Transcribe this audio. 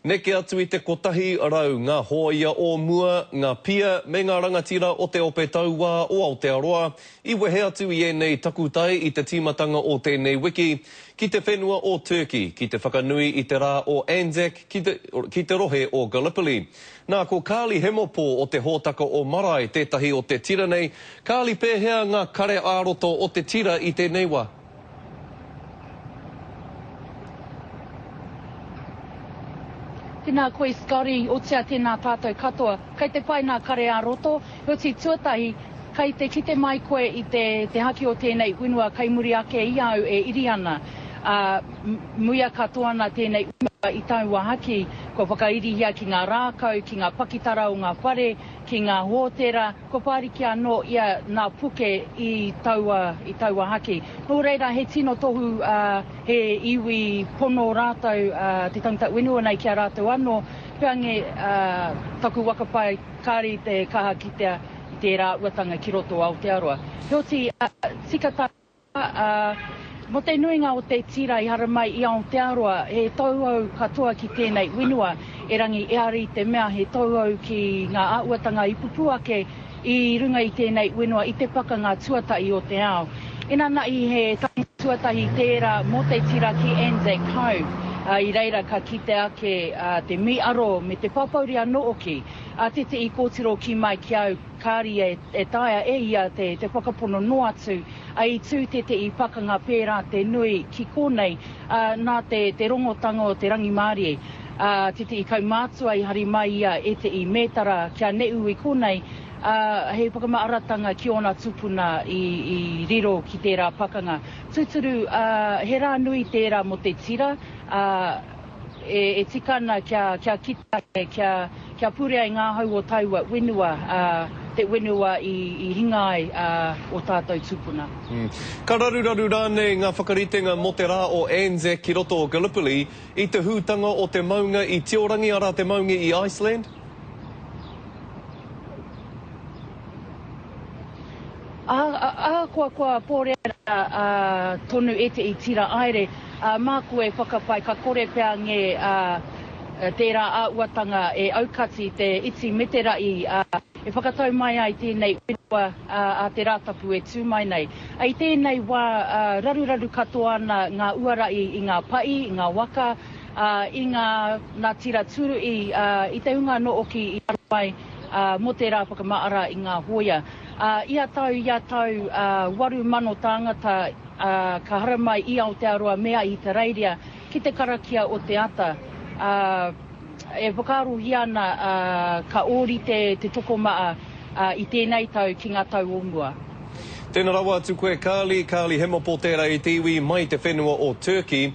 Neke atu I te kotahi rau ngā hoia o mua, ngā pia, me ngā rangatira o te ope taua o Aotearoa, I wehe atu I enei takutai I te timatanga o tēnei wiki, ki te whenua o Turkey, ki te whakanui I te rā o Anzac, ki te rohe o Gallipoli. Nā ko Kāli Hemopo o te hōtaka o Marae, tētahi o te tira nei, Kāli pēhea ngā kare āroto o te tira I tēnei wā. Tēnā koe Scotty, o tia tēnā tātou katoa. Kei te whai nā kare ā-roto, hoti tuatahi, kei te kite mai koe I te haki o tēnei whenua, kei muri ake I au e iri ana. Muia katoa ana tēnei whenua I taua haki, ko whakairi hia ki ngā rākau, ki ngā pakitara o ngā whare, ki ngā hōtera, ko pāriki anō ia ngā puke I taua haki. Nō reira, he tino tohu he iwi pono rātou te tangata whenua nei kia rātou anō, peange taku wakapai kāri te kaha ki te rā uatanga ki roto Aotearoa. Hoti, sikata, mo te nuinga o te tira I hara mai I Aotearoa, he tauau katoa ki tēnei whenua, e rangi e ari te mea he tauau ki ngā āuatanga I pupu ake I runga I tēnei whenua I te paka ngā tuatahi o te ao. Ina nai he tuatahi tērā mo te tira ki Anzac Home. I reira ka kite ake te miaro me te papauri anō oki. Tete I kōtiro ki mai ki au kāri e taia e ia te whakapono no atu. Ai tū tete I pakanga pērā te nui ki konei nā te rongotanga o te rangi Māori. Tete I kaumātua I hari mai ia e te I mētara kia neu I konei. He pakamaaratanga ki ona tupuna I riro ki tērā pakanga. Tūturu, he rā nui tērā mo te tira, e tikana kia kita, kia purea I ngā hau o taua whenua, te whenua I hingai o tātou tupuna. Ka raruraru rānei ngā whakaritenga mo te rā o Anzac ki roto o Gallipoli I te hūtanga o te maunga I te orangi ara te maunga I Iceland? Kua pōrea tonu e te I tira aere, mā koe whakapai ka kore pēa nge tērā āuatanga e aukati te iti meterai e whakatau mai ai tēnei whenua a te rātapu e tū mai nei. Ai tēnei wā raruraru katoa ana ngā uarai I ngā pai, I ngā waka, I ngā tira turu I te hunga no oki I arawai mo te rā whakamaara I ngā hoia. Ia tau waru mano tāngata ka hara mai I Aotearoa mea I te reiria ki te karakia o te ata. E whakarohi ana ka ori te tokomaa I tēnei tau ki ngā tau o mua. Tēnā rawa atu koe Kāli Hemopo tērā I te iwi mai te whenua o Turkey.